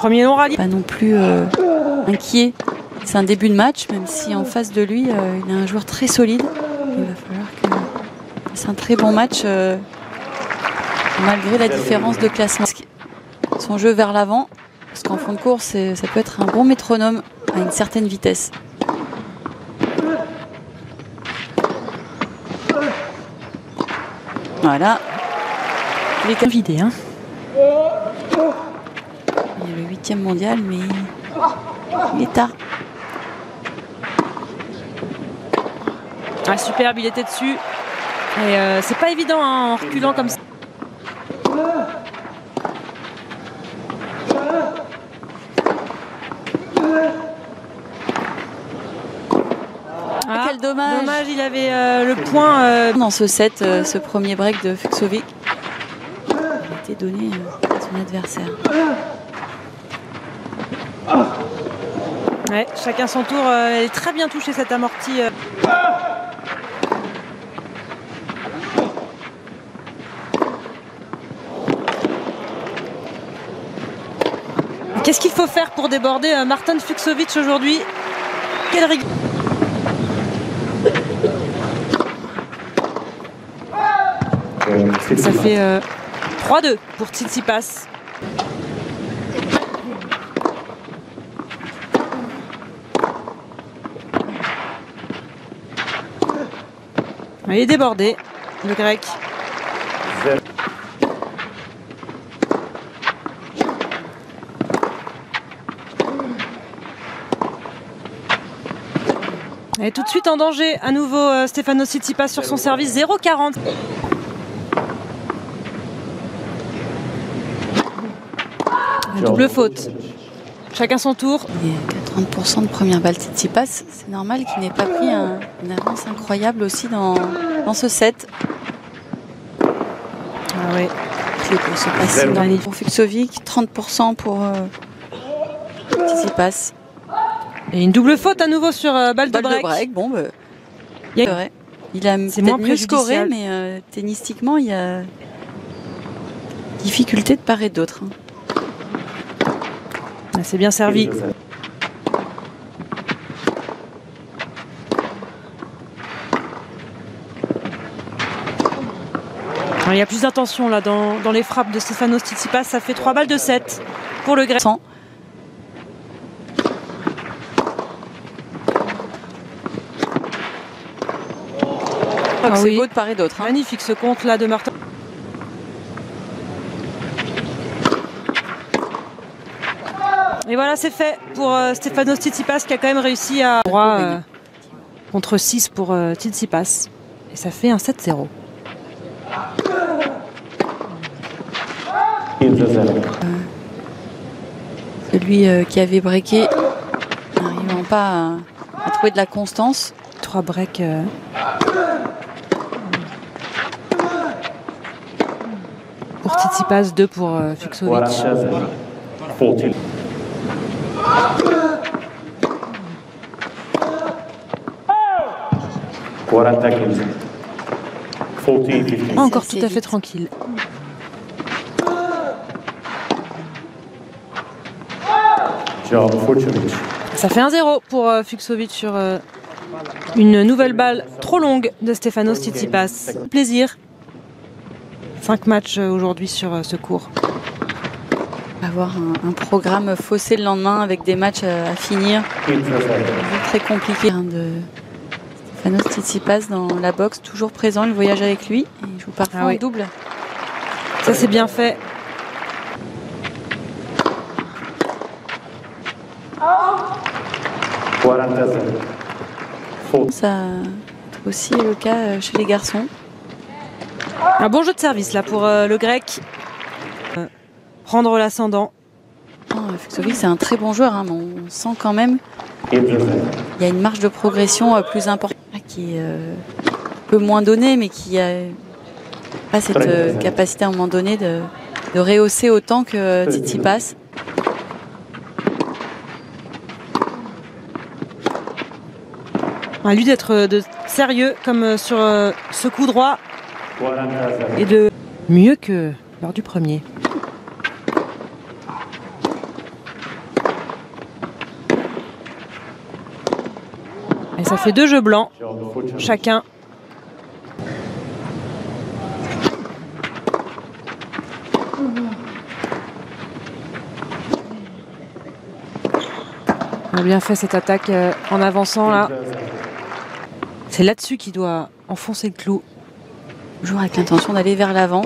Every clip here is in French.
Premier long rallye. Pas non plus inquiet. C'est un début de match, même si en face de lui, il a un joueur très solide. Il va falloir que c'est un très bon match, malgré la différence de classement. Son jeu vers l'avant, parce qu'en fond de course, ça peut être un bon métronome à une certaine vitesse. Voilà. Il est vidé, hein. Il est le 8e mondial, mais il est tard. Ah, superbe, il était dessus. Et c'est pas évident hein, en reculant comme ça. Ah, quel dommage. Dommage, il avait le point. Dans ce set, ce premier break de Fucsovics, il a été donné à son adversaire. Ouais, chacun son tour. Elle est très bien touchée cette amortie. Qu'est-ce qu'il faut faire pour déborder Martin Fucsovics aujourd'hui? Quelle rigueur! Ça fait 3-2 pour Tsitsipas. Il est débordé, le grec. Et tout de suite en danger, à nouveau Stefanos Tsitsipas sur son service, 0-40. Double faute. Chacun son tour. Il est à 30% de première balle Tsitsipas. C'est normal qu'il n'ait pas pris une avance incroyable aussi dans ce set. Ah ouais. Clé pour se passer dans les pour Fucsovics, 30% pour Tsitsipas. Et une double faute à nouveau sur balle de break. Bon, il a peut-être mieux scoré, mais tennistiquement, il y a difficulté de part et d'autre. C'est bien servi. Alors, il y a plus d'attention là dans les frappes de Stefanos Tsitsipas. Ça fait 3 balles de 7 pour le grec. C'est beau de part et d'autre. Magnifique ce compte là de Martin. Et voilà, c'est fait pour Stefanos Tsitsipas qui a quand même réussi à contre 6 pour Tsitsipas. Et ça fait un 7-0. Celui qui avait breaké, n'arrivant pas à trouver de la constance. 3 breaks. Pour Tsitsipas, 2 pour Fucsovics. Encore tout à fait tranquille. Ça fait 1-0 pour Fucsovics sur une nouvelle balle trop longue de Stefanos Tsitsipas. Plaisir. 5 matchs aujourd'hui sur ce cours. Avoir un programme faussé le lendemain avec des matchs à finir. Très compliqué de Stefanos Tsitsipas dans la boxe, toujours présent, il voyage avec lui. Il joue parfois en double. Ça c'est bien fait. Ça aussi le cas chez les garçons. Un bon jeu de service là pour le grec. Prendre l'ascendant. Fucsovics c'est un très bon joueur, mais on sent quand même il y a une marge de progression plus importante qui est un peu moins donnée, mais qui a pas cette capacité à un moment donné de rehausser autant que Tsitsipas. À lui d'être sérieux comme sur ce coup droit et de mieux que lors du premier. Et ça fait 2 jeux blancs chacun. On a bien fait cette attaque en avançant là. C'est là-dessus qu'il doit enfoncer le clou. Toujours avec l'intention d'aller vers l'avant.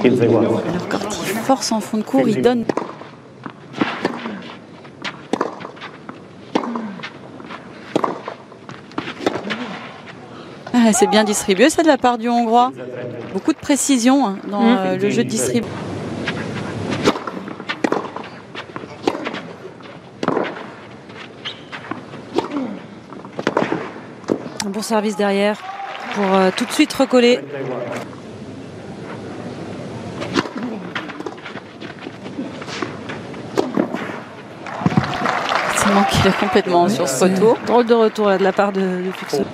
Alors quand il force en fond de cours, il donne. Ah, c'est bien distribué ça de la part du Hongrois. Beaucoup de précision hein, dans le jeu de distribution. Un bon service derrière pour tout de suite recoller. Il manque complètement sur ce retour. Drôle de retour là, de la part de Fuxovic.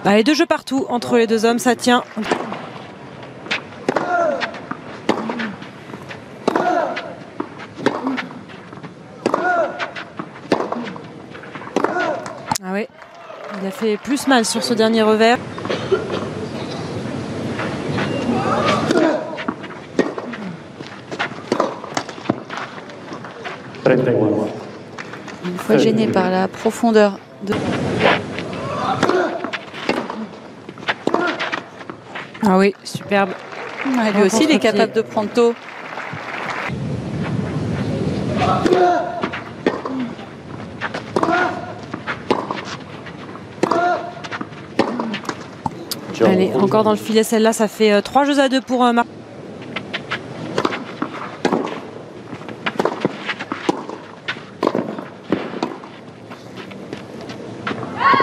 Allez, 2 jeux partout entre les 2 hommes, ça tient. Ah oui, il a fait plus mal sur ce dernier revers. Une fois gêné par la profondeur de... Ah oui, superbe. Ouais, lui aussi, il est capable de prendre tôt. Allez, encore dans le filet celle-là, ça fait 3 jeux à 2 pour Marc.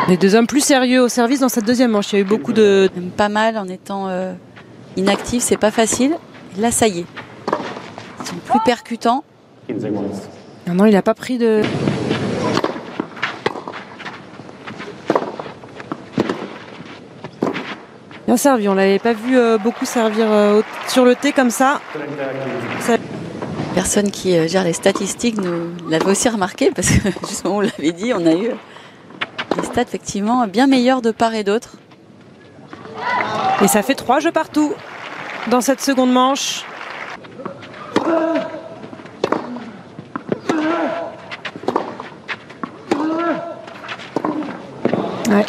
Les 2 hommes plus sérieux au service dans cette deuxième manche. Il y a eu beaucoup de... Pas mal en étant inactif, c'est pas facile. Et là, ça y est. Ils sont plus percutants. Non, il n'a pas pris de... Bien servi, on l'avait pas vu beaucoup servir sur le thé comme ça. Personne qui gère les statistiques nous l'avait aussi remarqué parce que justement on l'avait dit, on a eu des stats effectivement bien meilleures de part et d'autre. Et ça fait 3 jeux partout dans cette seconde manche. Ouais.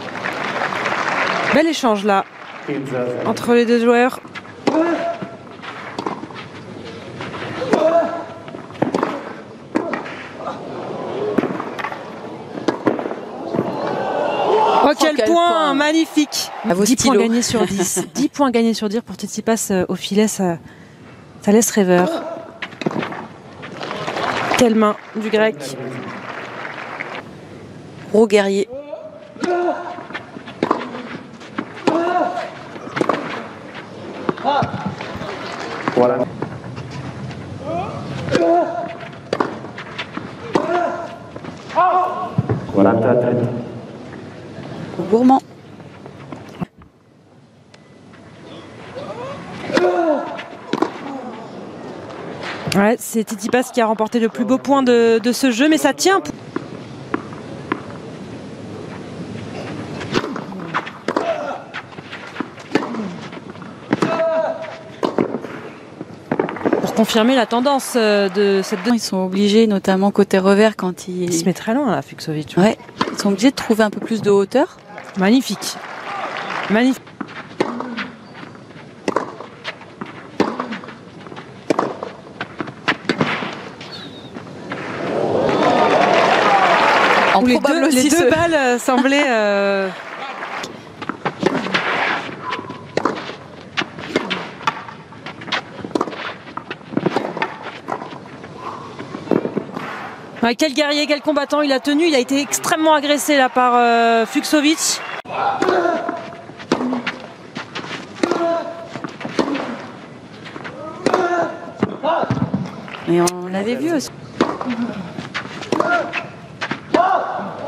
Bel échange là entre les 2 joueurs. Oh, quel point magnifique. 10 points gagnés sur 10. 10 points gagnés sur 10 pour Tsitsipas au filet, ça laisse rêveur. Quelle main du grec. Gros guerrier. Voilà. Voilà ta tête. Gourmand. Ouais, c'est Tsitsipas qui a remporté le plus beau point de ce jeu, mais ça tient. Pour confirmer la tendance de cette... Ils sont obligés, notamment côté revers, quand Il se met très loin là, Fuxovic. Ouais, ils sont obligés de trouver un peu plus de hauteur. Magnifique. Magnifique. Les deux balles semblaient... Ouais, quel guerrier, quel combattant il a tenu. Il a été extrêmement agressé là par Fuxovic. Mais on l'avait vu aussi.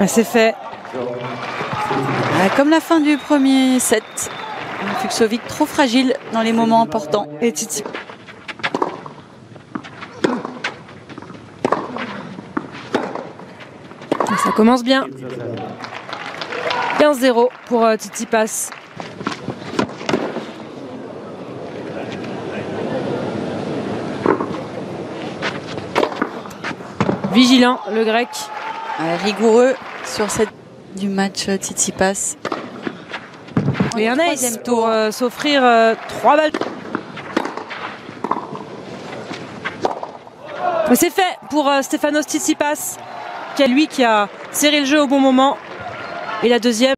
C'est fait. Comme la fin du premier set. Fuxovic trop fragile dans les moments importants. Et Tsitsipas. Ça commence bien. 15-0 pour Tsitsipas. Vigilant, le grec. Rigoureux sur cette du match Tsitsipas. Et un ace pour s'offrir 3 balles. C'est fait pour Stefanos Tsitsipas, qui a serré le jeu au bon moment. Et la deuxième.